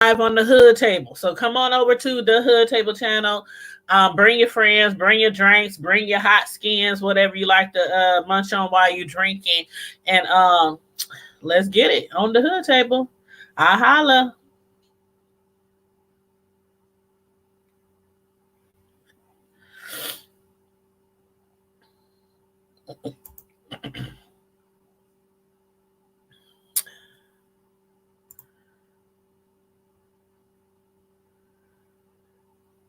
on the Hood Table. So come on over to the Hood Table channel. Bring your friends, bring your drinks, bring your hot skins, whatever you like to munch on while you're drinking. And let's get it on the Hood Table. I holla.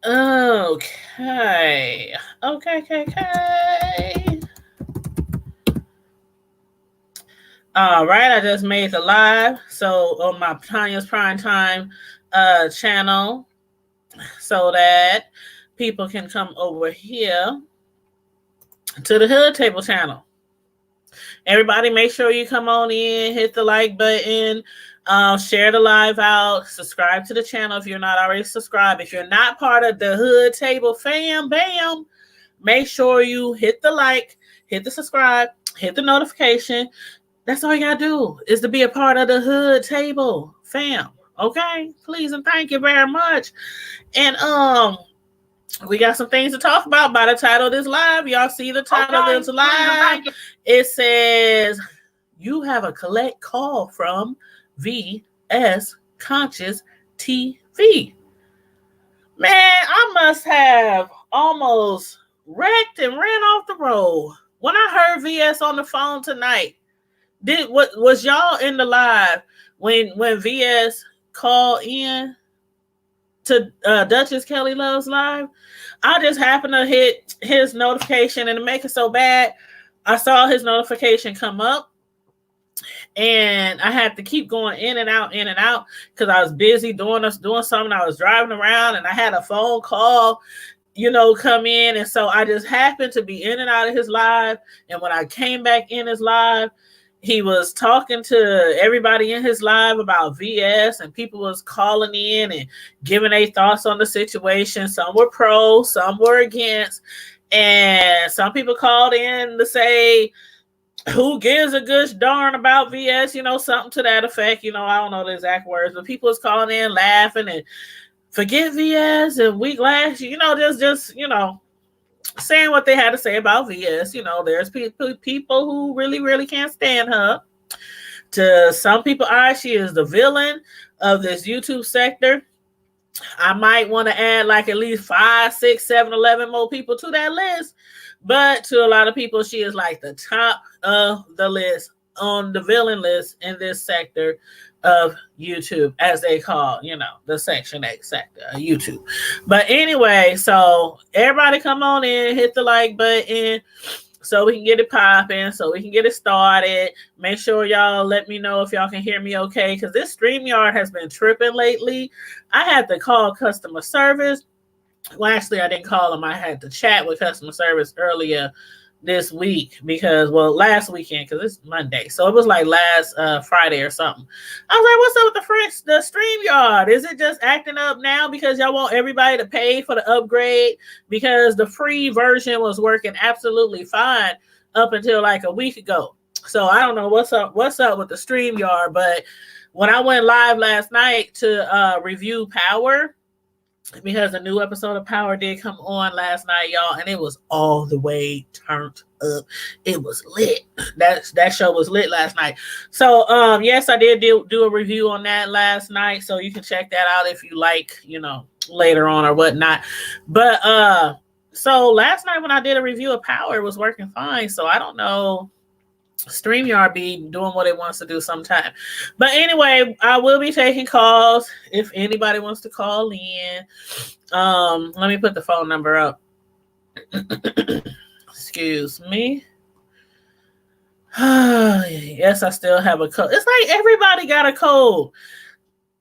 Okay. Okay. All right, I just made the live. So on my Tanya's Prime Time channel so that people can come over here to the Hood Table channel. Everybody, make sure you come on in, hit the like button, share the live out, subscribe to the channel if you're not already subscribed. If you're not part of the Hood Table fam, bam, make sure you hit the like, hit the subscribe, hit the notification. That's all you gotta do is to be a part of the Hood Table fam. Okay, please and thank you very much. And we got some things to talk about by the title of this live. Y'all see the title of this live? It says, you have a collect call from VS Conscious TV. Man, I must have almost wrecked and ran off the road when I heard VS on the phone tonight. What was y'all in the live when VS called in to Duchess Kelly Love's live? I just happened to hit his notification, and to make it so bad, I saw his notification come up, and I had to keep going in and out because I was busy doing something. I was driving around, and I had a phone call, come in, and so I just happened to be in and out of his live. And when I came back in his live, he was talking to everybody in his live about VS, and people was calling in and giving their thoughts on the situation. Some were pro, some were against, and some people called in to say, who gives a good darn about VS, something to that effect. I don't know the exact words, but people was calling in laughing and forget VS and we glad, just saying what they had to say about VS. There's people who really, really can't stand her. To some people, she is the villain of this YouTube sector. I might want to add like at least 5, 6, 7, 11 more people to that list. But to a lot of people, she is like the top of the list, on the villain list in this sector of YouTube, as they call, the Section 8 sector of YouTube. But anyway, so everybody come on in, hit the like button so we can get it popping, so we can get it started. Make sure y'all let me know if y'all can hear me okay, because this StreamYard has been tripping lately. I had to call customer service. Well, actually, I didn't call them. I had to chat with customer service earlier this week last weekend, because it's Monday. So it was like last Friday or something. I was like, what's up with the StreamYard? Is it just acting up now because y'all want everybody to pay for the upgrade? Because the free version was working absolutely fine up until like a week ago. So I don't know what's up with the StreamYard, but when I went live last night to review Power, because the new episode of Power did come on last night, y'all, and it was all the way turned up. It was lit. That show was lit last night. So yes, I did do a review on that last night, so you can check that out if you like, later on or whatnot. But so last night when I did a review of Power, it was working fine. So I don't know, StreamYard be doing what it wants to do sometime. But anyway, I will be taking calls if anybody wants to call in. Let me put the phone number up. Excuse me. Yes, I still have a cold. It's like everybody got a cold.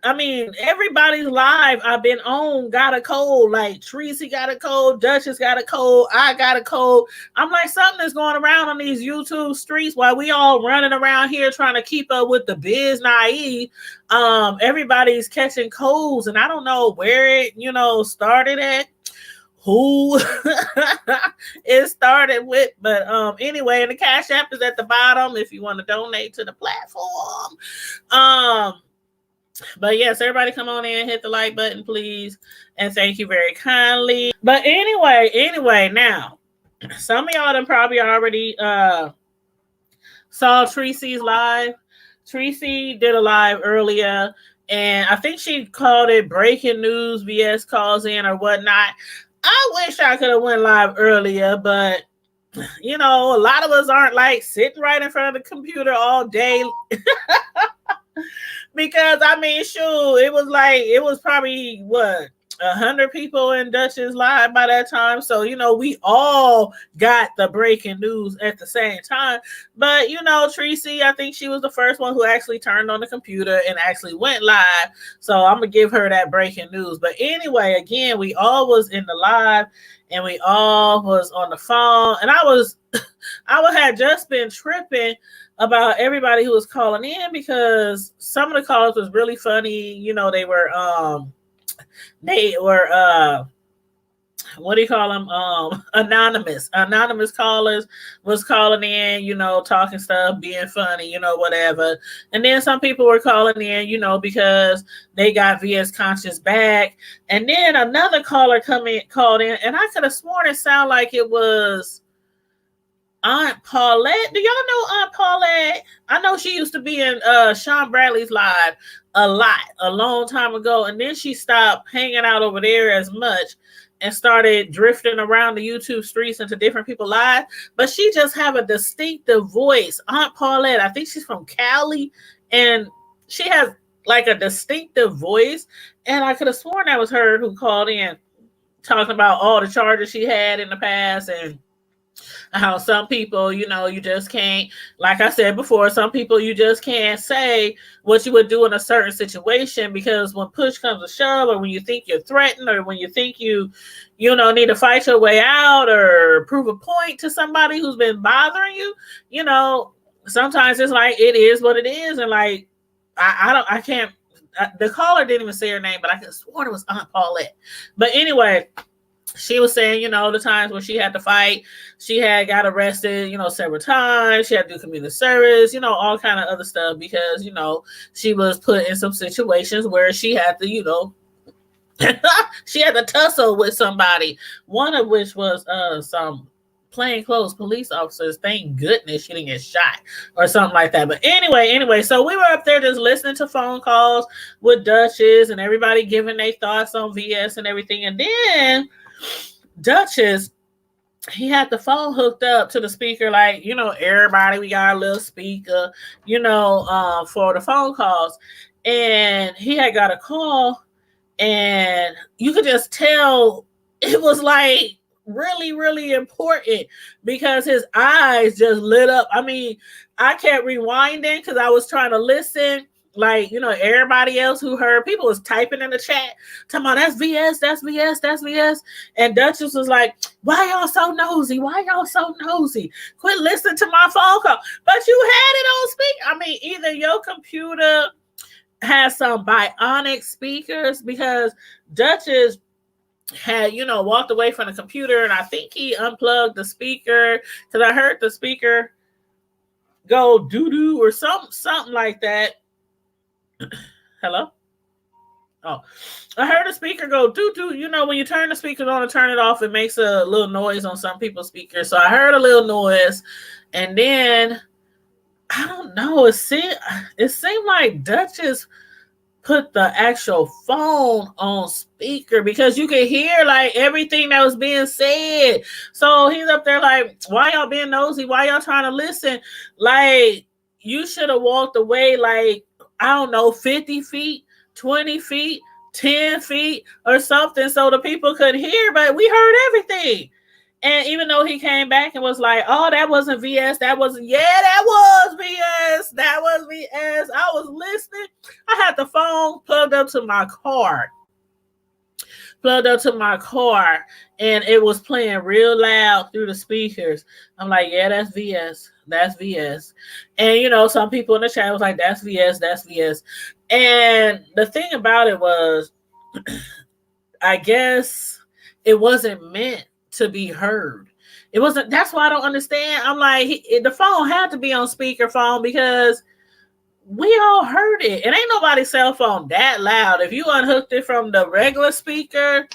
I mean, everybody's live I've been on got a cold. Like Tracy got a cold, Duchess got a cold, I got a cold. I'm like, something is going around on these YouTube streets while we all running around here trying to keep up with the biz naive. Everybody's catching colds, and I don't know where it, started at, who it started with. But anyway, and the Cash App is at the bottom if you want to donate to the platform. But yes, everybody come on in, hit the like button, please. And thank you very kindly. But anyway, now some of y'all done probably already saw Tracy's live. Tracy did a live earlier, and I think she called it breaking news VS calls in or whatnot. I wish I could have went live earlier, but you know, a lot of us aren't like sitting right in front of the computer all day. Because I mean, shoot, it was probably what 100 people in Dutch's live by that time. So you know, we all got the breaking news at the same time. But you know, Tracy, I think she was the first one who actually turned on the computer and actually went live. So I'm gonna give her that breaking news. But anyway, again, we all was in the live and we all was on the phone, and I had just been tripping about everybody who was calling in because some of the calls was really funny. You know, they were what do you call them? Anonymous callers was calling in, you know, talking stuff, being funny, you know, whatever. And then some people were calling in, you know, because they got VS Conscious back. And then another caller called in, and I could have sworn it sounded like it was Aunt Paulette. Do y'all know Aunt Paulette? I know she used to be in Sean Bradley's live a long time ago, and then she stopped hanging out over there as much and started drifting around the YouTube streets into different people's lives. But she just have a distinctive voice. Aunt Paulette, I think she's from Cali, and she has like a distinctive voice. And I could have sworn that was her who called in talking about all the charges she had in the past and how some people, you know, you just can't, like I said before, some people you just can't say what you would do in a certain situation because when push comes to shove, or when you think you're threatened, or when you think you know, need to fight your way out or prove a point to somebody who's been bothering you, you know, sometimes it's like it is what it is. And like I can't, the caller didn't even say her name, but I could have sworn it was Aunt Paulette. But anyway, she was saying, you know, the times when she had to fight, she had got arrested, you know, several times. She had to do community service, you know, all kind of other stuff because, you know, she was put in some situations where she had to, you know, she had to tussle with somebody. One of which was some plainclothes police officers. Thank goodness she didn't get shot or something like that. But anyway, so we were up there just listening to phone calls with Duchess and everybody giving their thoughts on VS and everything. And then Duchess, he had the phone hooked up to the speaker, like, you know, everybody, we got a little speaker, you know, for the phone calls. And he had got a call, and you could just tell it was like really, really important because his eyes just lit up. I mean, I kept rewinding because I was trying to listen. Like, you know, everybody else who heard, people was typing in the chat, talking about that's VS, that's VS, that's VS. And Duchess was like, why y'all so nosy? Why y'all so nosy? Quit listening to my phone call. But you had it on speak. I mean, either your computer has some bionic speakers, because Duchess had, you know, walked away from the computer, and I think he unplugged the speaker because I heard the speaker go doo-doo or something like that. Hello? Oh, I heard a speaker go doo-doo. You know, when you turn the speakers on and turn it off, it makes a little noise on some people's speakers. So I heard a little noise, and then I don't know. It seemed like Duchess put the actual phone on speaker because you could hear like everything that was being said. So he's up there like, why y'all being nosy? Why y'all trying to listen? Like, you should have walked away like, I don't know, 50 feet, 20 feet, 10 feet or something so the people could hear, but we heard everything. And even though he came back and was like, oh, that wasn't VS, that wasn't, yeah, that was VS, that was VS. I was listening. I had the phone plugged up to my car, and it was playing real loud through the speakers. I'm like, yeah, that's VS. That's VS. And, you know, some people in the chat was like, that's VS, that's VS. And the thing about it was, I guess it wasn't meant to be heard. It wasn't. That's why I don't understand. I'm like, the phone had to be on speakerphone because we all heard it. And ain't nobody's cell phone that loud. If you unhooked it from the regular speaker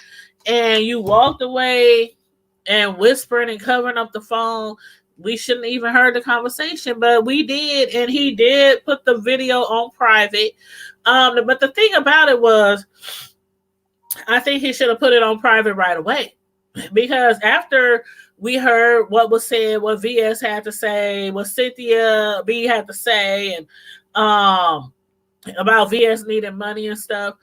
and you walked away and whispering and covering up the phone, we shouldn't even heard the conversation, but we did, and he did put the video on private. But the thing about it was, I think he should have put it on private right away, because after we heard what was said, what VS had to say, what Cynthia B had to say, and about VS needing money and stuff,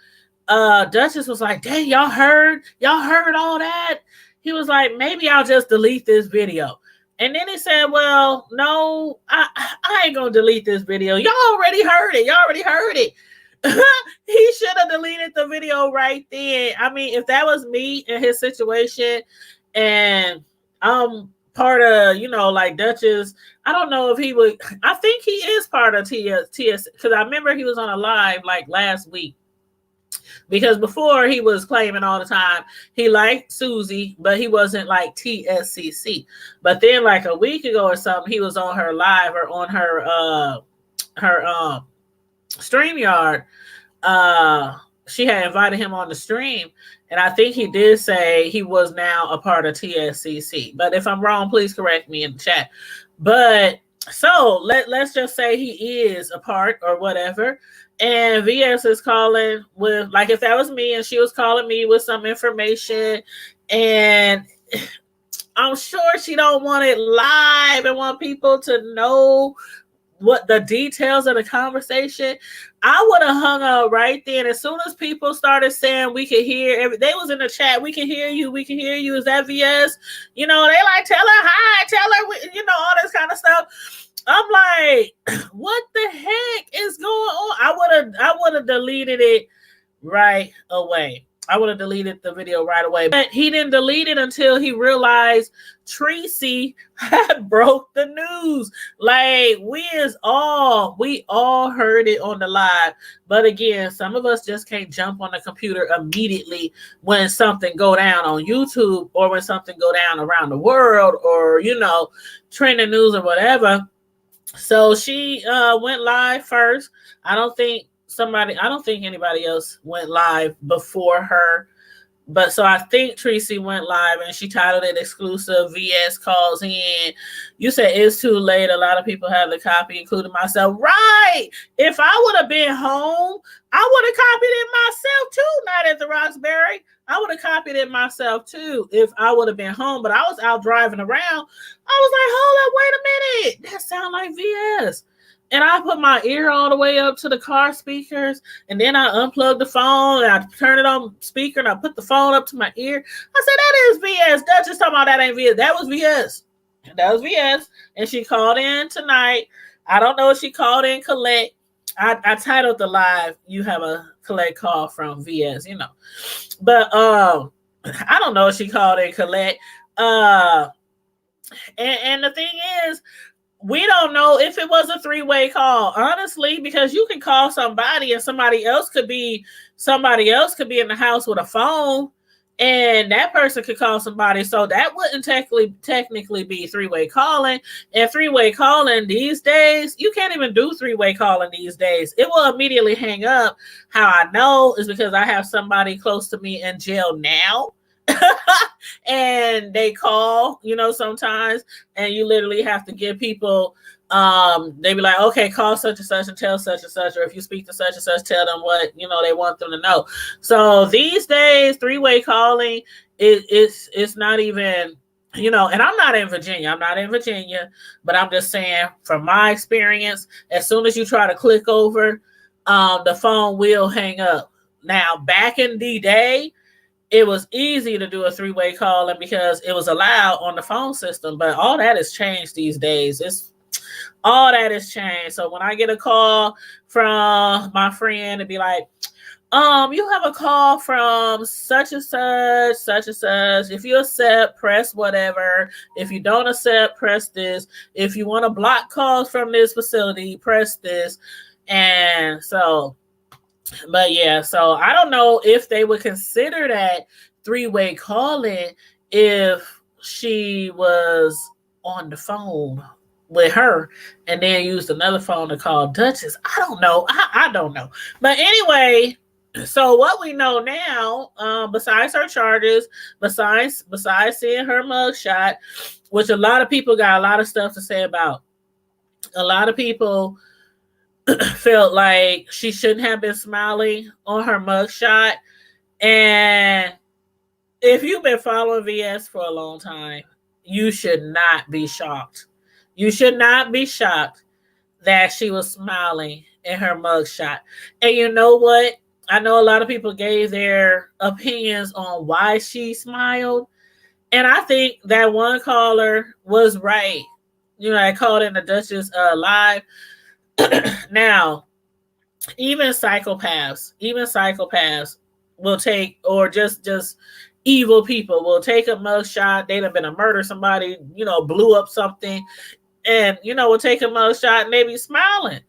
Duchess was like, dang, y'all heard all that? He was like, maybe I'll just delete this video. And then he said, well, no, I ain't gonna delete this video. Y'all already heard it. He should have deleted the video right then. I mean, if that was me in his situation and I'm part of, like Duchess, I don't know if he would. I think he is part of TS, because I remember he was on a live like last week. Because before he was claiming all the time he liked Susie, but he wasn't like TSCC. But then like a week ago or something, he was on her live or on her StreamYard. She had invited him on the stream, and I think he did say he was now a part of TSCC. But if I'm wrong, please correct me in the chat. But so let's just say he is a part or whatever. And VS is calling with, like, if that was me and she was calling me with some information, and I'm sure she don't want it live and want people to know what the details of the conversation, I would have hung up right then. As soon as people started saying we could hear, they was in the chat, we can hear you, is that VS? They like, tell her hi, tell her, all this kind of stuff. I'm like, what the heck is going on? I would have deleted it right away. I would have deleted the video right away. But he didn't delete it until he realized Tracy had broke the news. Like, we all heard it on the live. But again, some of us just can't jump on the computer immediately when something go down on YouTube or when something go down around the world or, trending news or whatever. So she went live first. I don't think anybody else went live before her. But so I think Tracy went live and she titled it Exclusive VS Calls In. You said it's too late. A lot of people have the copy, including myself. Right. If I would have been home, I would have copied it myself too. Not at the Roxbury. I would have copied it myself too if I would have been home. But I was out driving around. I was like, hold up, wait a minute. That sounds like VS. And I put my ear all the way up to the car speakers, and then I unplugged the phone and I turn it on speaker and I put the phone up to my ear. I said, that is VS. Duchess talking about that ain't VS. That was VS. That was VS. And she called in tonight. I don't know if she called in collect. I titled the live, you have a collect call from VS, But I don't know if she called in collect. And the thing is, we don't know if it was a three-way call, honestly, because you can call somebody and somebody else could be in the house with a phone, and that person could call somebody. So that wouldn't technically be three-way calling. And three-way calling these days, you can't even do three-way calling these days. It will immediately hang up. How I know is because I have somebody close to me in jail now. And they call, sometimes, and you literally have to give people, they be like, okay, call such and such and tell such and such, or if you speak to such and such, tell them what, they want them to know. So these days, three-way calling, it's not even, and I'm not in Virginia, but I'm just saying from my experience, as soon as you try to click over, the phone will hang up. Now, back in the day, it was easy to do a three-way call, and because it was allowed on the phone system, but all that has changed these days. All that has changed. So when I get a call from my friend and be like, you have a call from such and such, such and such. If you accept, press whatever. If you don't accept, press this. If you want to block calls from this facility, press this. And so, but yeah, so I don't know if they would consider that three-way calling if she was on the phone with her, and then used another phone to call Duchess. I don't know. I don't know. But anyway, so what we know now, besides her charges, besides seeing her mugshot, which a lot of people got a lot of stuff to say about. A lot of people felt like she shouldn't have been smiling on her mugshot. And if you've been following VS for a long time, you should not be shocked. You should not be shocked that she was smiling in her mugshot. And you know what? I know a lot of people gave their opinions on why she smiled. And I think that one caller was right. You know, I called in the Duchess live. Now, even psychopaths will take, or just evil people will take a mugshot. They'd have been a murder somebody, you know, blew up something, and you know, will take a mugshot and they be smiling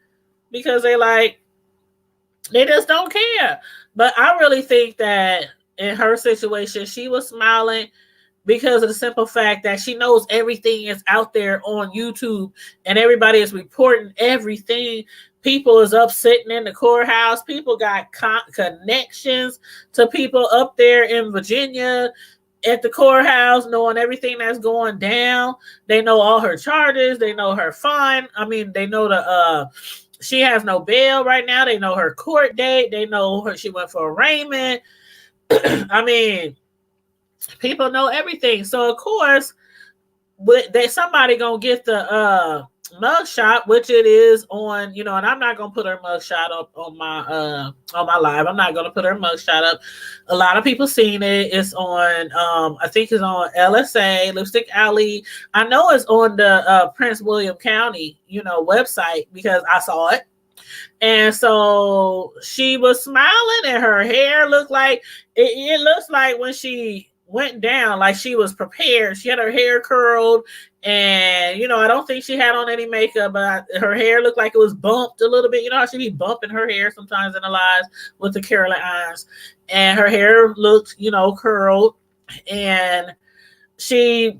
because they just don't care. But I really think that in her situation, she was smiling because of the simple fact that she knows everything is out there on YouTube and everybody is reporting everything. People is up sitting in the courthouse. People got connections to people up there in Virginia at the courthouse, knowing everything that's going down. They know all her charges. They know her fine. I mean, they know she has no bail right now. They know her court date. They know she went for arraignment. I mean, people know everything. So of course, somebody gonna get the mugshot, which it is on, you know, and I'm not gonna put her mugshot up on my live. I'm not gonna put her mugshot up. A lot of people seen it. It's on I think it's on LSA, Lipstick Alley. I know it's on the Prince William County, you know, website because I saw it. And so she was smiling and her hair looked like it looks like when she went down, like she was prepared. She had her hair curled, and you know, I don't think she had on any makeup, but her hair looked like it was bumped a little bit. You know how she be bumping her hair sometimes in the lives with the Caroline eyes, and her hair looked, you know, curled, and she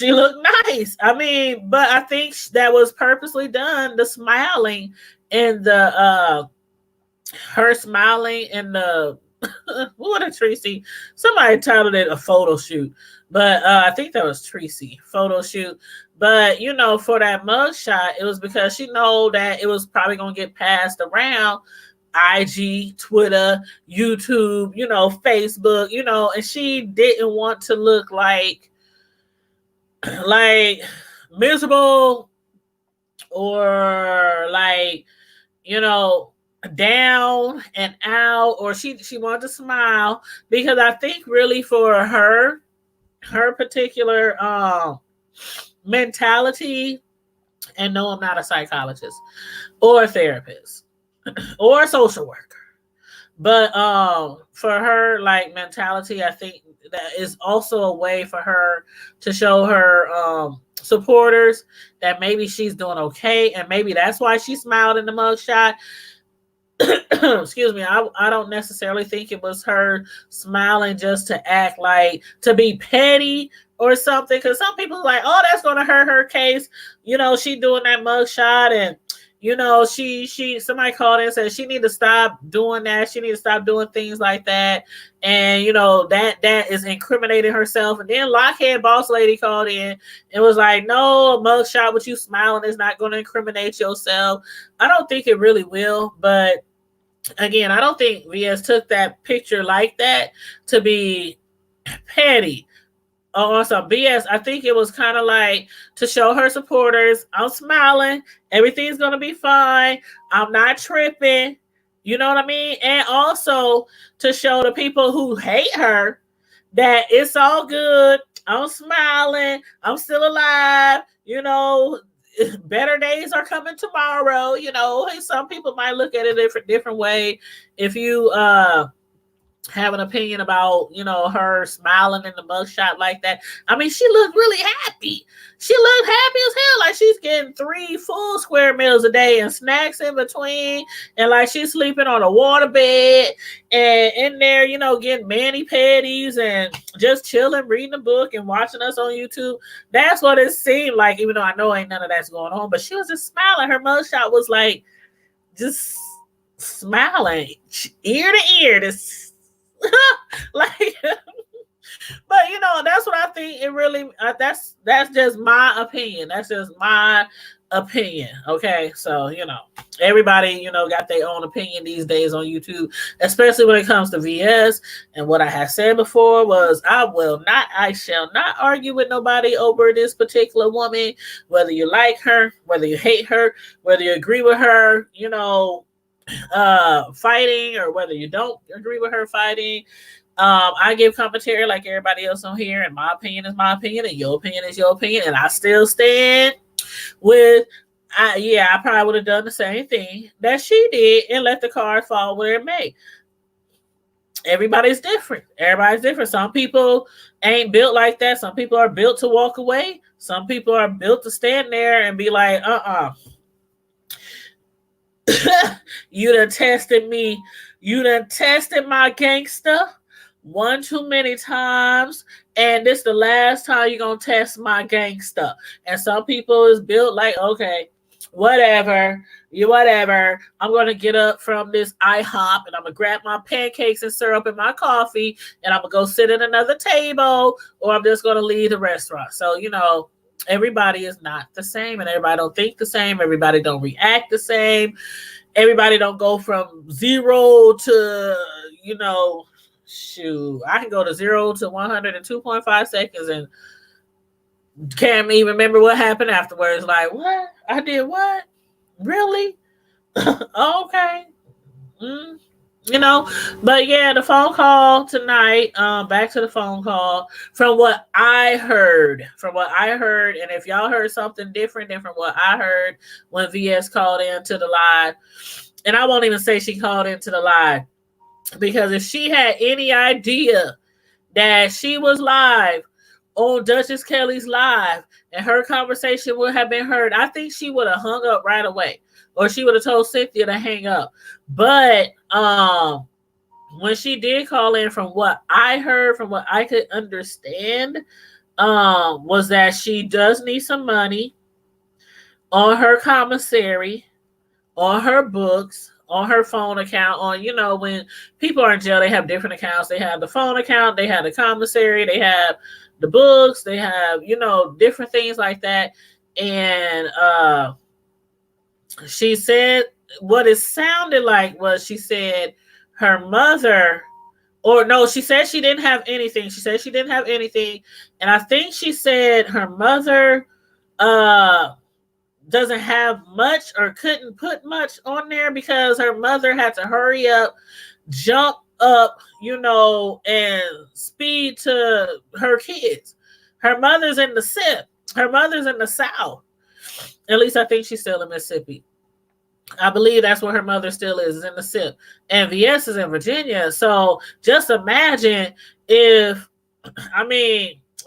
looked nice. I mean, but I think that was purposely done. The smiling and the her smiling and the what a Tracy. Somebody titled it a photo shoot, but I think that was Tracy photo shoot. But you know, for that mugshot, it was because she know that it was probably gonna get passed around IG, Twitter, YouTube, you know, Facebook, you know, and she didn't want to look like miserable or like, you know, down and out, or she wanted to smile because I think really for her particular mentality, and no, I'm not a psychologist or a therapist or a social worker, but for her like mentality, I think that is also a way for her to show her supporters that maybe she's doing okay, and maybe that's why she smiled in the mugshot. Excuse me, I don't necessarily think it was her smiling just to act like to be petty or something, because some people are like, oh, that's going to hurt her case, you know, she doing that mugshot, and you know, she somebody called in and said she need to stop doing that, she need to stop doing things like that, and you know, that is incriminating herself. And then Lockheed Boss Lady called in and was like, no, a mugshot with you smiling is not going to incriminate yourself. I don't think it really will, but again, I don't think VS took that picture like that to be petty or some BS. I think it was kind of like to show her supporters, I'm smiling, everything's going to be fine, I'm not tripping, you know what I mean? And also to show the people who hate her that it's all good, I'm smiling, I'm still alive, you know, better days are coming tomorrow. You know, some people might look at it different way. If you have an opinion about, her smiling in the mugshot like that. I mean, she looked really happy. She looked happy as hell. Like she's getting 3 full square meals a day and snacks in between. And like she's sleeping on a water bed and in there, getting mani-pedis and just chilling, reading a book and watching us on YouTube. That's what it seemed like, even though I know ain't none of that's going on. But she was just smiling. Her mugshot was like just smiling ear to ear. Like, but that's what I think. It really that's just my opinion. That's just my opinion. Okay, so everybody got their own opinion these days on YouTube, especially when it comes to VS. And what I have said before was I shall not argue with nobody over this particular woman, whether you like her, whether you hate her, whether you agree with her, fighting, or whether you don't agree with her fighting. I give commentary like everybody else on here, and my opinion is my opinion, and your opinion is your opinion, and I still stand with I probably would have done the same thing that she did and let the card fall where it may. Everybody's different. Some people ain't built like that. Some people are built to walk away. Some people are built to stand there and be like, you done tested me. You done tested my gangster one too many times, and this the last time you're gonna test my gangster. And some people is built like, okay, whatever. I'm gonna get up from this IHOP and I'm gonna grab my pancakes and syrup and my coffee and I'm gonna go sit at another table, or I'm just gonna leave the restaurant. So everybody is not the same, and everybody don't think the same. Everybody don't react the same. Everybody don't go from 0 to, I can go to 0 to 100 in 2.5 seconds and can't even remember what happened afterwards. Like, what? I did what? Really? Okay. But yeah, the phone call tonight, back to the phone call, from what I heard, and if y'all heard something different than from what I heard when VS called into the live, and I won't even say she called into the live, because if she had any idea that she was live on Duchess Kelly's live and her conversation would have been heard, I think she would have hung up right away, or she would have told Cynthia to hang up. But when she did call in, from what I heard, from what I could understand, was that she does need some money on her commissary, on her books, on her phone account, on, when people are in jail, they have different accounts. They have the phone account, they have the commissary, they have the books, they have, different things like that. And she said what it sounded like was, she said her mother, or no, she said she didn't have anything. She said she didn't have anything. And I think she said her mother doesn't have much, or couldn't put much on there, because her mother had to hurry up, jump up, and speed to her kids. Her mother's in the SIP. Her mother's in the South. At least I think she's still in Mississippi. I believe that's where her mother still is in the SIP. And VS is in Virginia. So just imagine if,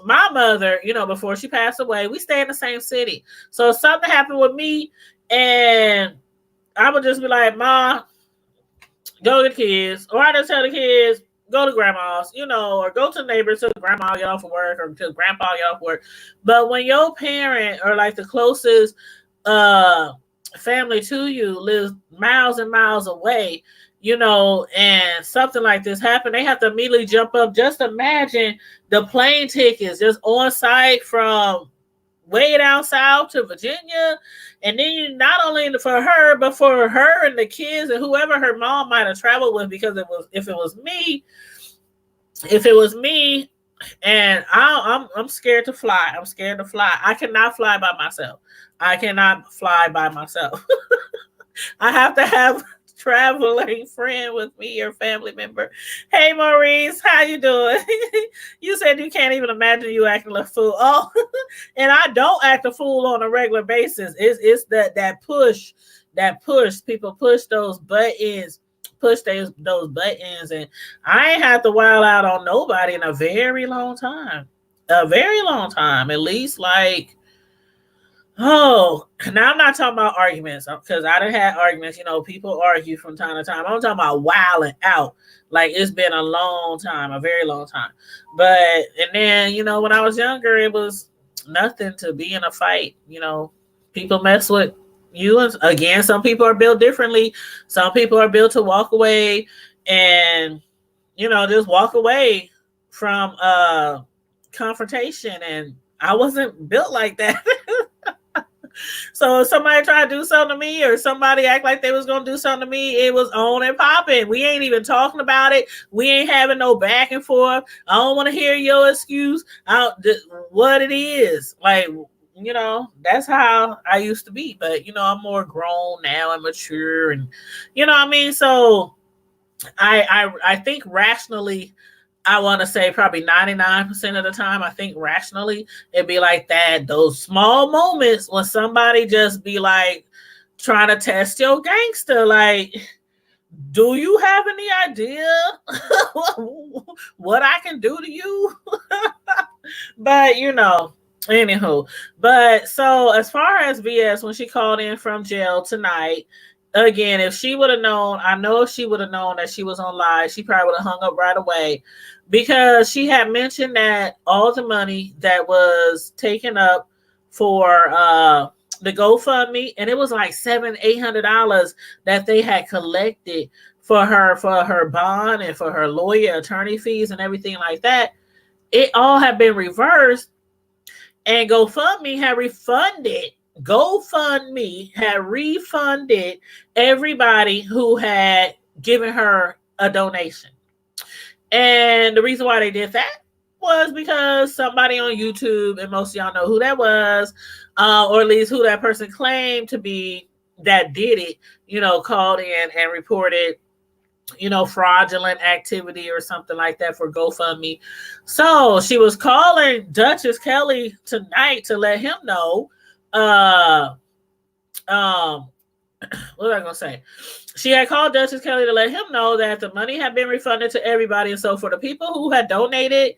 my mother, before she passed away, we stay in the same city. So if something happened with me, and I would just be like, Ma, go get the kids. Or I just tell the kids, go to grandma's, or go to the neighbors till grandma get off of work, or till grandpa get off work. But when your parent, or like the closest family to you, lives miles and miles away, and something like this happened, they have to immediately jump up. Just imagine the plane tickets just on site from way down south to Virginia. And then not only for her, but for her and the kids and whoever her mom might have traveled with, because if it was me, and I'm scared to fly. I cannot fly by myself. I have to have traveling friend with me or family member. Hey Maurice, how you doing? You said you can't even imagine you acting a fool. Oh, and I don't act a fool on a regular basis. It's that push. People push those buttons push those buttons, and I ain't had to wild out on nobody in a very long time. A very long time, at least like. Oh, now I'm not talking about arguments because I done had arguments. People argue from time to time. I'm talking about wilding out. Like it's been a long time, a very long time. But and then when I was younger, it was nothing to be in a fight. People mess with you, and again, some people are built differently. Some people are built to walk away and just walk away from confrontation, and I wasn't built like that. So if somebody tried to do something to me or somebody act like they was going to do something to me, it was on and popping. We ain't even talking about it. We ain't having no back and forth. I don't want to hear your excuse. What it is. Like, that's how I used to be. But, I'm more grown now and mature and, what I mean? So I think rationally, I want to say probably 99% of the time, I think rationally, it'd be like that. Those small moments when somebody just be like trying to test your gangster. Like, do you have any idea what I can do to you? But, anywho. But so as far as VS, when she called in from jail tonight, again, if she would have known, I know if she would have known that she was on live, she probably would have hung up right away, because she had mentioned that all the money that was taken up for the GoFundMe, and it was like $700-800 that they had collected for her bond and for her lawyer attorney fees and everything like that. It all had been reversed, and GoFundMe had refunded everybody who had given her a donation. And the reason why they did that was because somebody on YouTube, and most of y'all know who that was, or at least who that person claimed to be that did it, called in and reported, fraudulent activity or something like that for GoFundMe. So she was calling Duchess Kelly tonight to let him know, what was I gonna say? She had called Duchess Kelly to let him know that the money had been refunded to everybody. And so for the people who had donated,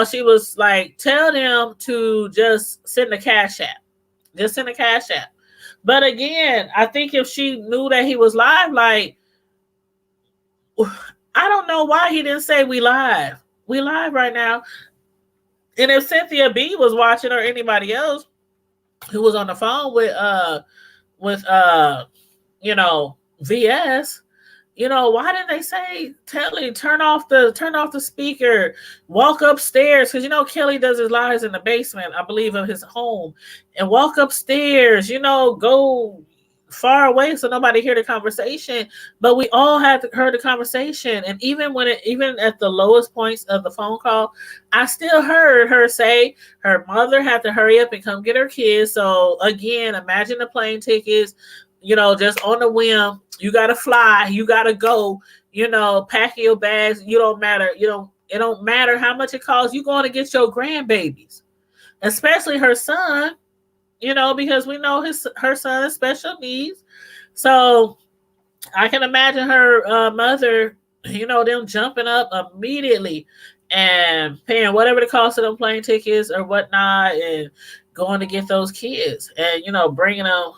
she was like, tell them to just send a cash app. Just send a cash app. But again, I think if she knew that he was live, like, I don't know why he didn't say we live. We live right now. And if Cynthia B was watching, or anybody else who was on the phone with VS, why didn't they say, Kelly, turn off the speaker, walk upstairs? Because Kelly does his lives in the basement, I believe, of his home, and walk upstairs, go far away so nobody hear the conversation. But we all had heard the conversation, and even at the lowest points of the phone call, I still heard her say her mother had to hurry up and come get her kids. So again, imagine the plane tickets, just on the whim. You gotta fly, you gotta go, packing your bags. It don't matter how much it costs. You're going to get your grandbabies, especially her son, because we know her son has special needs. So I can imagine her mother, them jumping up immediately and paying whatever the cost of them plane tickets or whatnot, and going to get those kids and, bringing them,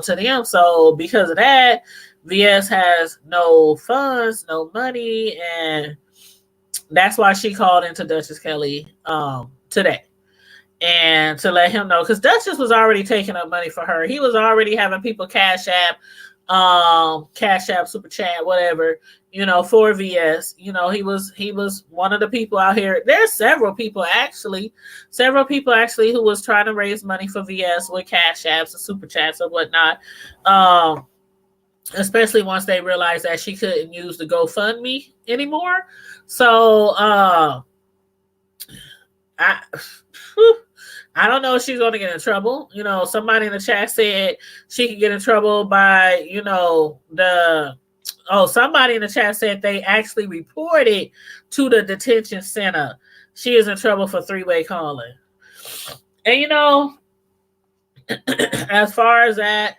to them. So because of that, VS has no funds, no money, and that's why she called into Duchess Kelly today. And to let him know, because Duchess was already taking up money for her. He was already having people cash app, super chat, whatever, for VS. He was one of the people out here. There's several people actually who was trying to raise money for VS with cash apps and super chats and whatnot. Especially once they realized that she couldn't use the GoFundMe anymore. So I don't know if she's going to get in trouble. Somebody in the chat said she could get in trouble by, somebody in the chat said they actually reported to the detention center. She is in trouble for three-way calling. And, as far as that,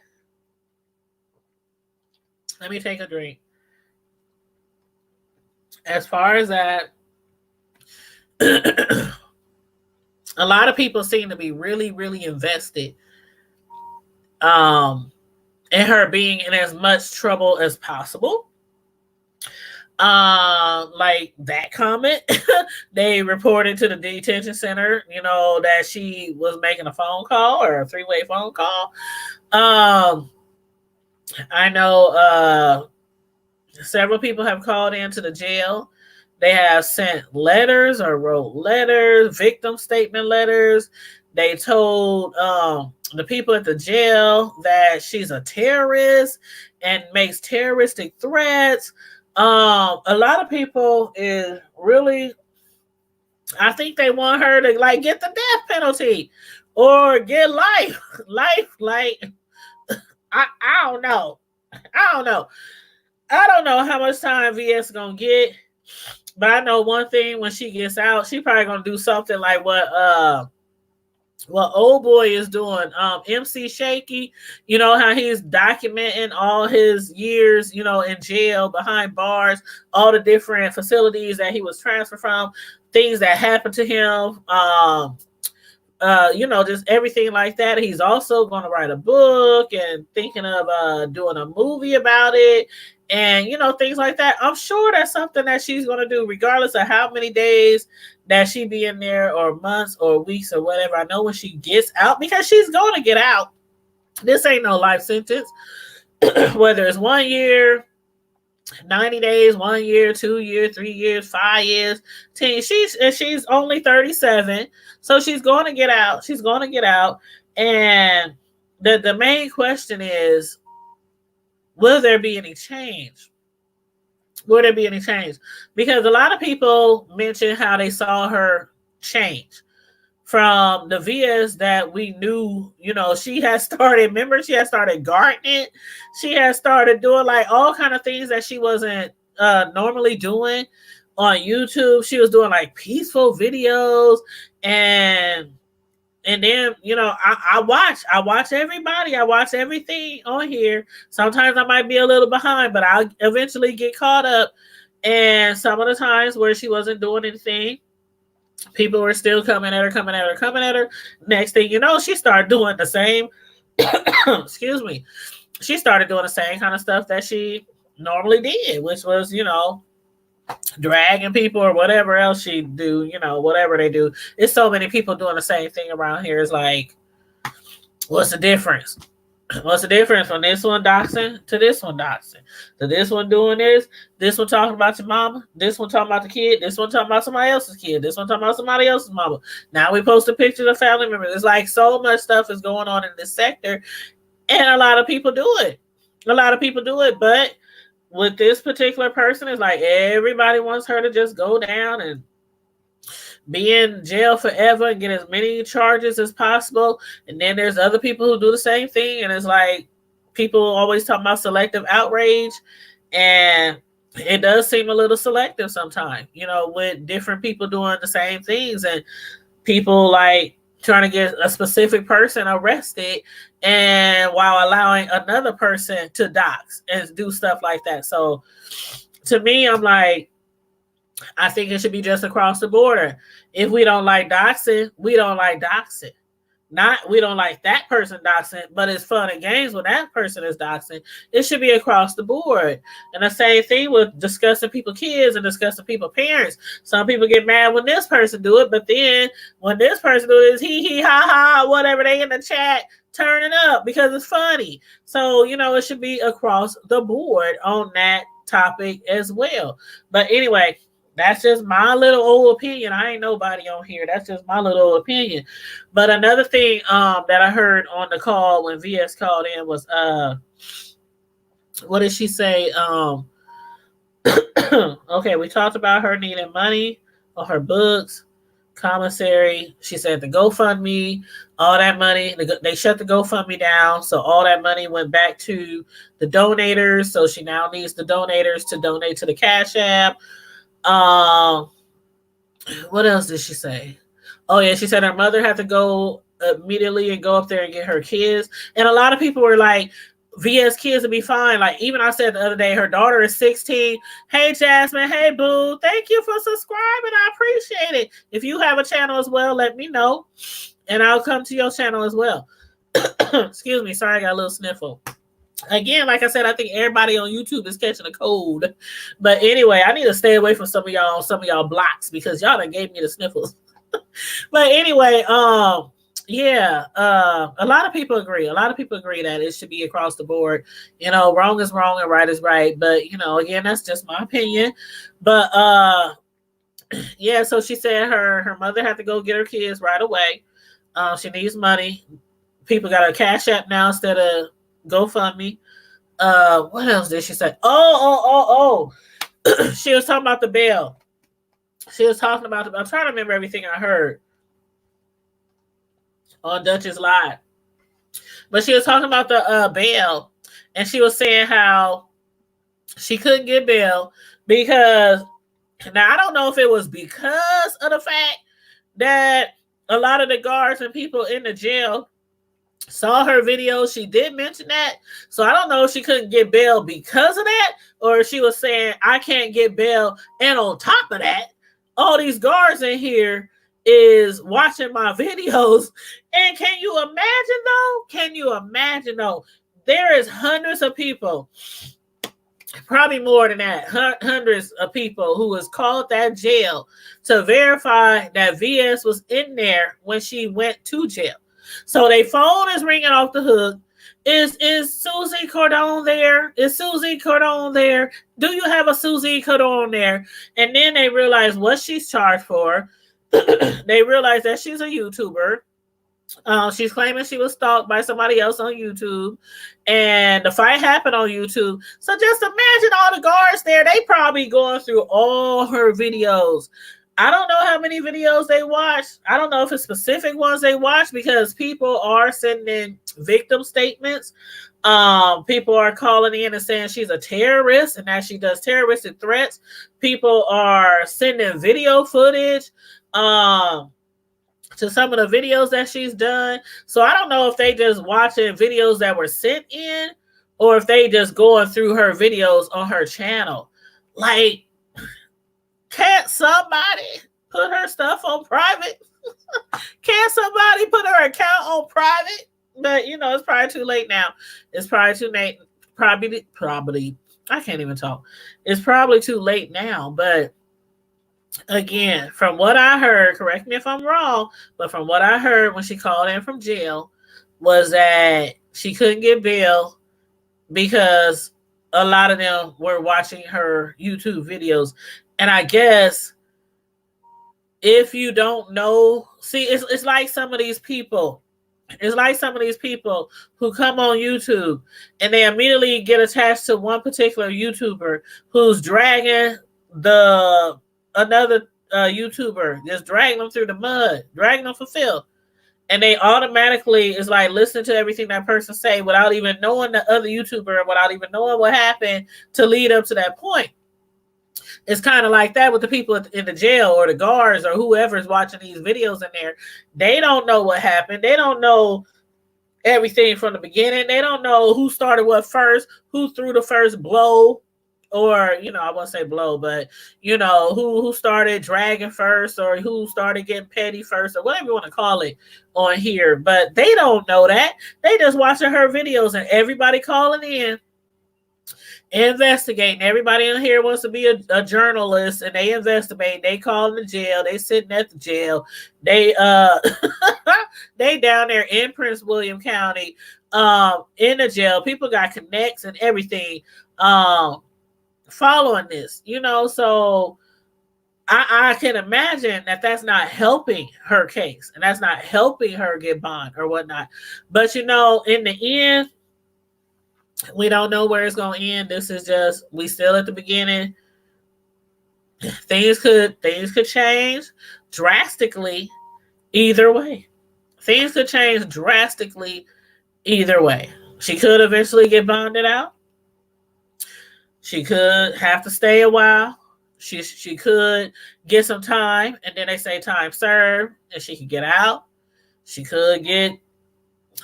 let me take a drink. as far as that, a lot of people seem to be really, really invested in her being in as much trouble as possible. Like that comment, they reported to the detention center, that she was making a phone call or a three-way phone call. I know several people have called into the jail. They have sent letters or wrote letters, victim statement letters. They told the people at the jail that she's a terrorist and makes terroristic threats. A lot of people is really, I think they want her to like get the death penalty or get life. Like I don't know. I don't know. I don't know how much time VS gonna get, but I know one thing: when she gets out, she probably gonna do something like what old boy is doing. MC Shaky, how he's documenting all his years, in jail, behind bars, all the different facilities that he was transferred from, things that happened to him. Just everything like that. He's also going to write a book and thinking of doing a movie about it, and things like that. I'm sure that's something that she's going to do, regardless of how many days that she be in there, or months, or weeks, or whatever. I know when she gets out, because she's going to get out. This ain't no life sentence. Whether it's 1 year, 90 days, 1 year, 2 years, 3 years, 5 years, 10. She's only 37, so she's going to get out. She's going to get out, and the main question is, will there be any change? Will there be any change? Because a lot of people mention how they saw her change from the VS that we knew. She has started. Remember, she has started gardening. She has started doing like all kind of things that she wasn't normally doing on YouTube. She was doing like peaceful videos, and then I watch everybody. I watch everything on here. Sometimes I might be a little behind, but I'll eventually get caught up. And some of the times where she wasn't doing anything, people were still coming at her. Next thing you know, she started doing the same. Excuse me. She started doing the same kind of stuff that she normally did, which was, dragging people or whatever else she do, whatever they do. It's so many people doing the same thing around here. It's like, what's the difference? What's the difference from this one doxing to this one doxing? To this one doing this one talking about your mama, this one talking about the kid, this one talking about somebody else's kid, this one talking about somebody else's mama. Now we posting pictures of family members. It's like so much stuff is going on in this sector, and a lot of people do it. But with this particular person, it's like everybody wants her to just go down and be in jail forever and get as many charges as possible. And then there's other people who do the same thing, and it's like people always talk about selective outrage, and it does seem a little selective sometimes, with different people doing the same things, and people like trying to get a specific person arrested, and while allowing another person to dox and do stuff like that. So to me, I'm like, I think it should be just across the border. If we don't like doxing, we don't like doxing. Not we don't like that person doxing, but it's fun and games when that person is doxing. It should be across the board. And the same thing with discussing people's kids and discussing people's parents. Some people get mad when this person do it, but then when this person do it, is he ha ha whatever, they in the chat turning up because it's funny. So it should be across the board on that topic as well. But anyway, that's just my little old opinion. I ain't nobody on here. That's just my little old opinion. But another thing that I heard on the call when VS called in was what did she say? Okay, we talked about her needing money on her books, commissary. She said the GoFundMe, all that money, they shut the GoFundMe down. So all that money went back to the donators. So she now needs the donators to donate to the Cash App. What else did she say? Oh yeah, she said her mother had to go immediately and go up there and get her kids. And a lot of people were like, VS kids will be fine. Like even I said the other day, her daughter is 16. Hey Jasmine, hey boo, thank you for subscribing. I appreciate it. If you have a channel as well, let me know, and I'll come to your channel as well. Excuse me, sorry, I got a little sniffle. Again, like I said, I think everybody on YouTube is catching a cold. But anyway, I need to stay away from some of y'all blocks because y'all done gave me the sniffles. But anyway, yeah, a lot of people agree. A lot of people agree that it should be across the board. You know, wrong is wrong and right is right. But you know, again, that's just my opinion. But yeah, so she said her mother had to go get her kids right away. She needs money. People got a Cash App now instead of GoFundMe. What else did she say? Oh. She was talking about the bail. She was talking about I'm trying to remember everything I heard on Dutch's Live. But she was talking about the bail, and she was saying how she couldn't get bail because now I don't know if it was because of the fact that a lot of the guards and people in the jail saw her video. She did mention that. So I don't know if she couldn't get bail because of that, or she was saying, I can't get bail. And on top of that, all these guards in here is watching my videos. And can you imagine though? There is hundreds of people, probably more than that, hundreds of people who was called that jail to verify that VS was in there when she went to jail. So their phone is ringing off the hook. Is Susie Cordon there? Is Susie Cordon there? Do you have a Susie Cordon there? And then they realize what she's charged for. They realize that she's a YouTuber. She's claiming she was stalked by somebody else on YouTube, and the fight happened on YouTube. So just imagine all the guards there. They probably going through all her videos. I don't know how many videos they watch. I don't know if it's specific ones they watch because people are sending victim statements. People are calling in and saying she's a terrorist and that she does terroristic threats. People are sending video footage to some of the videos that she's done. So I don't know if they just watching videos that were sent in or if they just going through her videos on her channel. Like, can't somebody put her stuff on private? Can't somebody put her account on private? But, you know, it's probably too late now. It's probably too late. Probably. I can't even talk. It's probably too late now. But, again, from what I heard, correct me if I'm wrong, but from what I heard when she called in from jail was that she couldn't get bail because a lot of them were watching her YouTube videos. And I guess if you don't know, see, it's like some of these people. It's like some of these people who come on YouTube and they immediately get attached to one particular YouTuber who's dragging another YouTuber, just dragging them through the mud, dragging them for filth. And they automatically is like listen to everything that person say without even knowing the other YouTuber, without even knowing what happened to lead up to that point. It's kind of like that with the people in the jail or the guards or whoever's watching these videos in there. They don't know what happened. They don't know everything from the beginning. They don't know who started what first, who threw the first blow, or, you know, I won't say blow, but, you know, who started dragging first or who started getting petty first or whatever you want to call it on here. But they don't know that. They just watching her videos and everybody calling in, investigating. Everybody in here wants to be a journalist and they investigate. They call the jail. They sitting at the jail. They they down there in Prince William County in the jail. People got connects and everything following this, you know. So I can imagine that that's not helping her case and that's not helping her get bond or whatnot. But, you know, in the end, we don't know where it's going to end. This is just, we still at the beginning. Things could change drastically either way. Things could change drastically either way. She could eventually get bonded out. She could have to stay a while. She could get some time, and then they say time served, and she could get out. She could get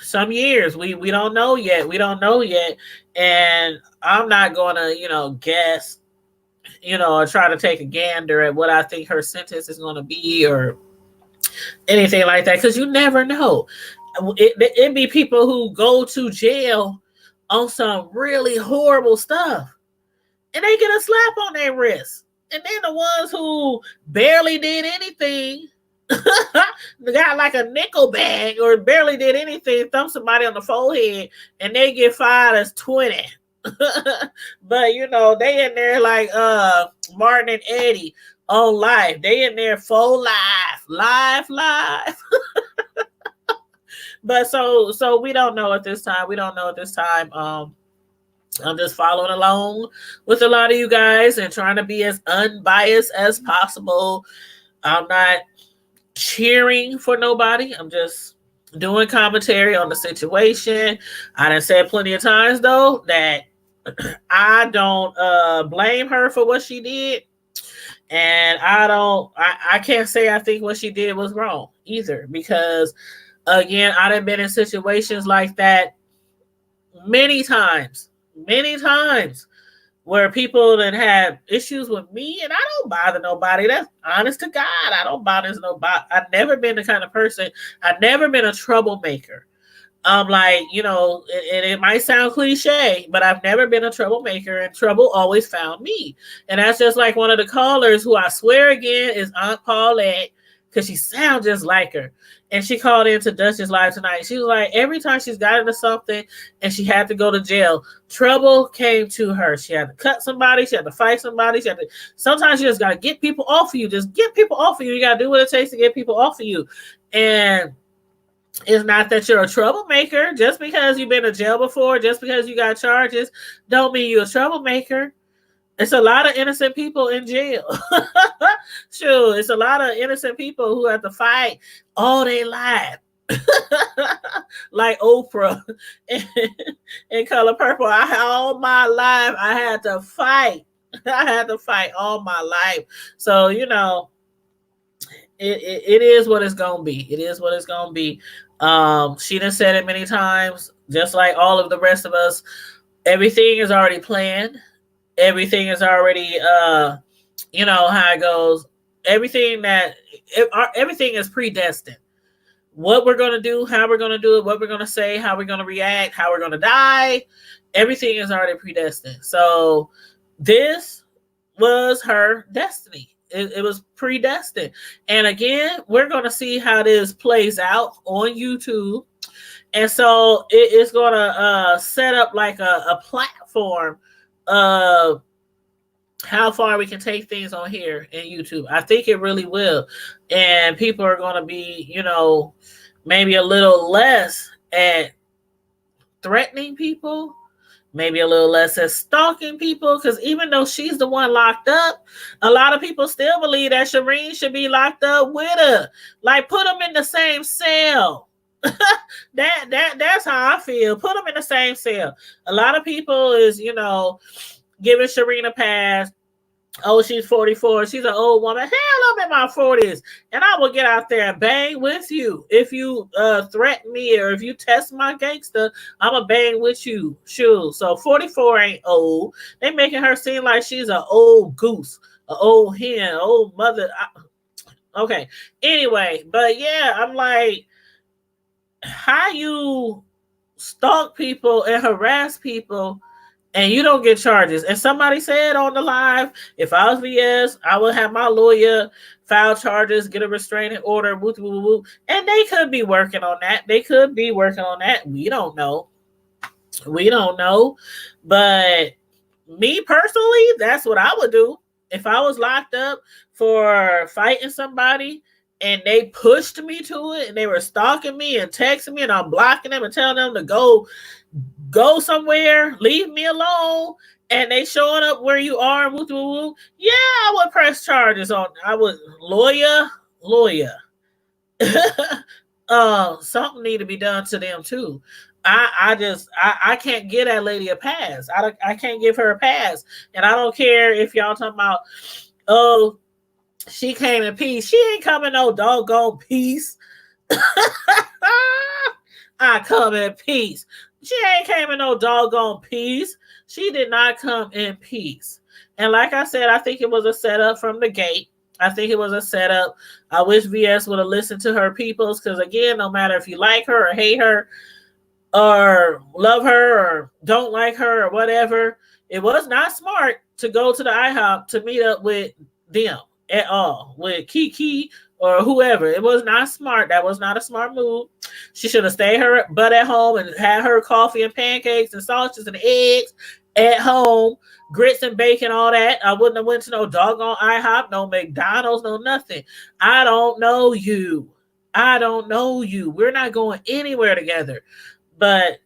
some years. We don't know yet. We don't know yet. And I'm not gonna, guess, or try to take a gander at what I think her sentence is gonna be or anything like that, because you never know. It be people who go to jail on some really horrible stuff and they get a slap on their wrist. And then the ones who barely did anything got like a nickel bag or barely did anything, thump somebody on the forehead, and they get fined as 20. But they in there like Martin and Eddie on life. They in there full life. But so we don't know at this time. I'm just following along with a lot of you guys and trying to be as unbiased as possible. I'm not cheering for nobody. I'm just doing commentary on the situation. I done said plenty of times though that I don't blame her for what she did. And I can't say I think what she did was wrong either, because again, I done been in situations like that many times, where people that have issues with me, and I don't bother nobody. That's honest to God. I don't bother nobody. I've never been the kind of person. I've never been a troublemaker. Like, and it might sound cliche, but I've never been a troublemaker, and trouble always found me. And that's just like one of the callers who I swear again is Aunt Paulette, because she sounds just like her. And she called into Duchess Live tonight. She was like, every time she's got into something and she had to go to jail, trouble came to her. She had to cut somebody. She had to fight somebody. Sometimes you just got to get people off of you. Just get people off of you. You got to do what it takes to get people off of you. And it's not that you're a troublemaker. Just because you've been to jail before, just because you got charges, don't mean you're a troublemaker. It's a lot of innocent people in jail. Sure, it's a lot of innocent people who have to fight all their life. Like Oprah in Color Purple. All my life, I had to fight. I had to fight all my life. So, it is what it's going to be. It is what it's going to be. She done said it many times, just like all of the rest of us. Everything is already planned. Everything is already, how it goes. Everything is predestined. What we're going to do, how we're going to do it, what we're going to say, how we're going to react, how we're going to die. Everything is already predestined. So this was her destiny. It was predestined. And again, we're going to see how this plays out on YouTube. And so it's going to set up like a platform of how far we can take things on here in YouTube. I think it really will. And people are going to be, maybe a little less at threatening people, maybe a little less at stalking people, because even though she's the one locked up, a lot of people still believe that Shireen should be locked up with her. Like, put them in the same cell. That's how I feel. Put them in the same cell. A lot of people is, giving Shireen a pass. Oh, she's 44. She's an old woman. Hell, I'm in my 40s. And I will get out there and bang with you. If you threaten me or if you test my gangster, I'm going to bang with you. Sure. So 44 ain't old. They making her seem like she's an old goose, an old hen, old mother. Okay. Anyway, but yeah, I'm like, how you stalk people and harass people and you don't get charges? And somebody said on the live, if I was VS, I would have my lawyer file charges, get a restraining order, woo, woo, woo. And they could be working on that. We don't know. But me personally, that's what I would do. If I was locked up for fighting somebody and they pushed me to it and they were stalking me and texting me and I'm blocking them and telling them to go somewhere, leave me alone, and they showing up where you are, woo, woo, woo, yeah, I would press charges on. I would lawyer. Something need to be done to them too. I can't give that lady a pass. I can't give her a pass. And I don't care if y'all talking about, oh, she came in peace. She ain't coming no doggone peace. I come in peace. She ain't came in no doggone peace. She did not come in peace. And like I said, I think it was a setup from the gate. I think it was a setup. I wish VS would have listened to her peoples, because again, no matter if you like her or hate her or love her or don't like her or whatever, it was not smart to go to the IHOP to meet up with them at all, with Kiki or whoever. It was not smart. That was not a smart move. She should have stayed her butt at home and had her coffee and pancakes and sausages and eggs at home, grits and bacon, all that. I wouldn't have went to no doggone IHOP, no McDonald's, no nothing. I don't know you. I don't know you. We're not going anywhere together. But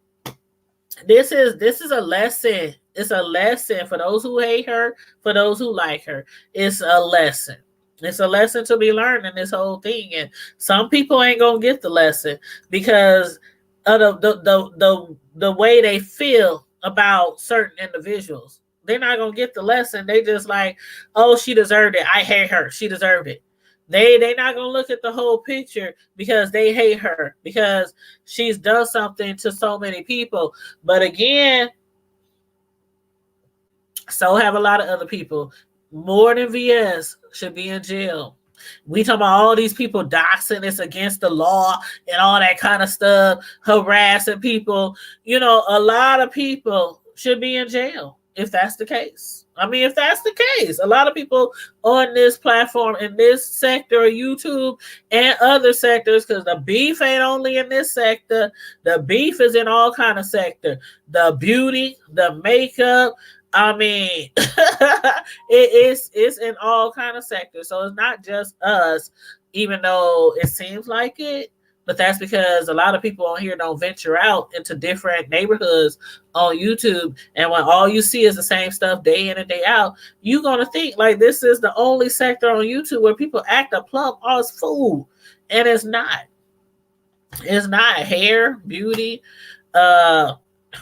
this is a lesson. It's a lesson for those who hate her, for those who like her. It's a lesson. It's a lesson to be learned in this whole thing. And some people ain't gonna get the lesson because of the way they feel about certain individuals. They're not gonna get the lesson. They just like, oh, she deserved it. I hate her. She deserved it. They not gonna look at the whole picture because they hate her because she's done something to so many people. But again, so have a lot of other people. More than VS should be in jail. We talking about all these people doxing, it's against the law and all that kind of stuff, harassing people. You know, a lot of people should be in jail if that's the case. I mean, if that's the case, a lot of people on this platform, in this sector of YouTube and other sectors, because the beef ain't only in this sector, the beef is in all kind of sector. The beauty, the makeup, I mean, it's in all kind of sectors. So it's not just us, even though it seems like it. But that's because a lot of people on here don't venture out into different neighborhoods on YouTube. And when all you see is the same stuff day in and day out, you're going to think like this is the only sector on YouTube where people act a plump as fool. And it's not. It's not. Hair, beauty,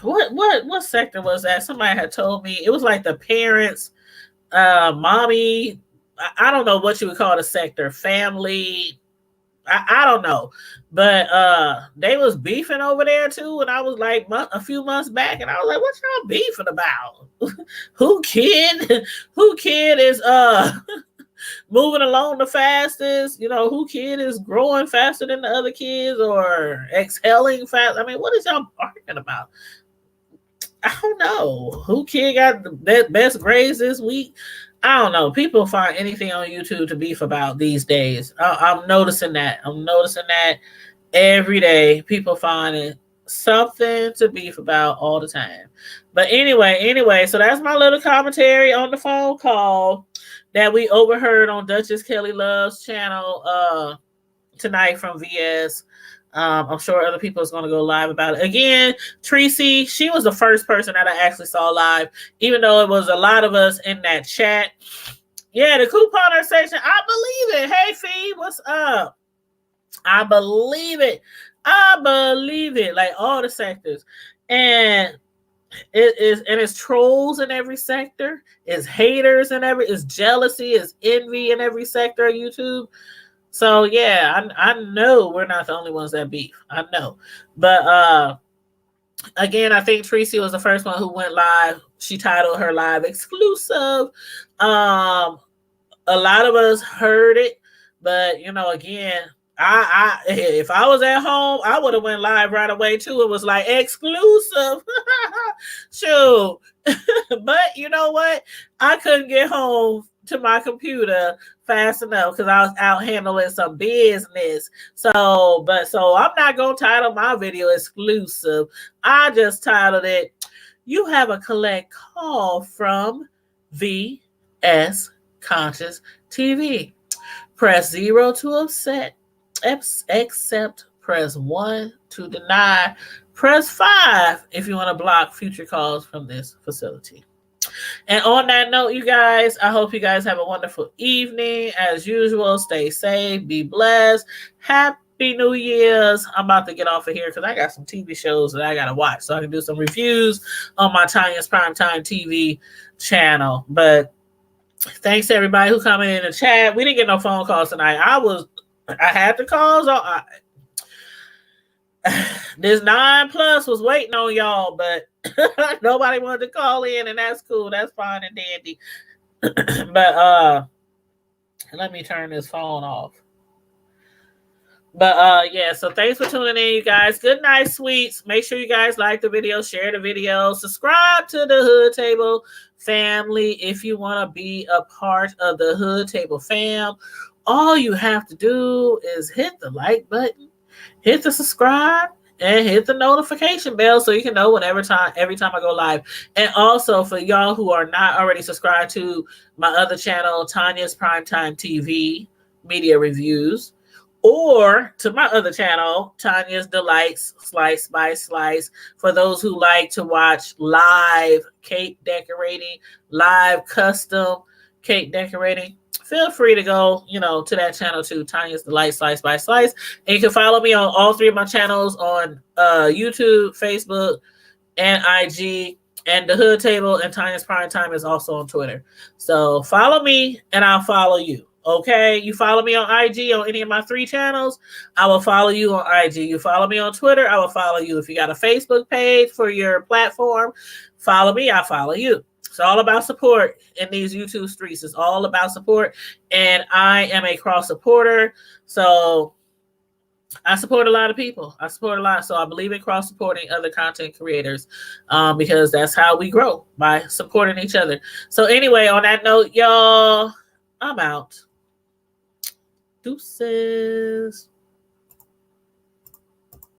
what sector was that? Somebody had told me it was like the parents, mommy. I don't know what you would call the sector, family. I don't know, but they was beefing over there too. And I was like a few months back, and I was like, "What y'all beefing about? Who kid is moving along the fastest? You know, who kid is growing faster than the other kids or exhaling fast? I mean, what is y'all arguing about?" I don't know. Who kid got the best grades this week? I don't know. People find anything on YouTube to beef about these days. I'm noticing that. I'm noticing that every day. People finding something to beef about all the time. But anyway, so that's my little commentary on the phone call that we overheard on Duchess Kelly Love's channel tonight from VS. I'm sure other people is going to go live about it. Again, Tracy, she was the first person that I actually saw live, even though it was a lot of us in that chat. Yeah, the couponer section, I believe it. Hey, Fee, what's up? I believe it. I believe it. Like all the sectors. And it's trolls in every sector. It's haters in every, it's jealousy, it's envy in every sector of YouTube. So yeah, I know we're not the only ones that beef. I know. But again, I think Tracy was the first one who went live. She titled her live exclusive. A lot of us heard it, but you know, again, I if I was at home, I would have went live right away too. It was like exclusive. Sure. But you know what? I couldn't get home to my computer fast enough because I was out handling some business. So I'm not gonna title my video exclusive. I just titled it, "You have a collect call from VS Conscious TV. Press 0 to accept, press 1 to deny, press 5 if you want to block future calls from this facility." And on that note, you guys, I hope you guys have a wonderful evening. As usual, stay safe, be blessed. Happy New Year's. I'm about to get off of here because I got some TV shows that I got to watch so I can do some reviews on my Tanya's Primetime TV channel. But thanks to everybody who commented in the chat. We didn't get no phone calls tonight. I had the calls. This 9+ was waiting on y'all, but nobody wanted to call in, and that's cool. That's fine and dandy. But let me turn this phone off. But yeah, so thanks for tuning in, you guys. Good night, sweets. Make sure you guys like the video, share the video, subscribe to the Hood Table family if you want to be a part of the Hood Table fam. All you have to do is hit the like button, hit the subscribe, and hit the notification bell so you can know every time I go live. And also for y'all who are not already subscribed to my other channel, Tanya's Primetime TV Media Reviews, or to my other channel, Tanya's Delights Slice by Slice, for those who like to watch live cake decorating, live custom cake decorating. Feel free to go, to that channel too, Tanya's Delights Slice by Slice. And you can follow me on all 3 of my channels on YouTube, Facebook, and IG. And the Hood Table and Tanya's Prime Time is also on Twitter. So follow me and I'll follow you. Okay, you follow me on IG on any of my 3 channels, I will follow you on IG. You follow me on Twitter, I will follow you. If you got a Facebook page for your platform, follow me, I'll follow you. It's all about support in these YouTube streets. It's all about support. And I am a cross supporter. So I support a lot of people. I support a lot. So I believe in cross supporting other content creators because that's how we grow, by supporting each other. So anyway, on that note, y'all, I'm out. Deuces.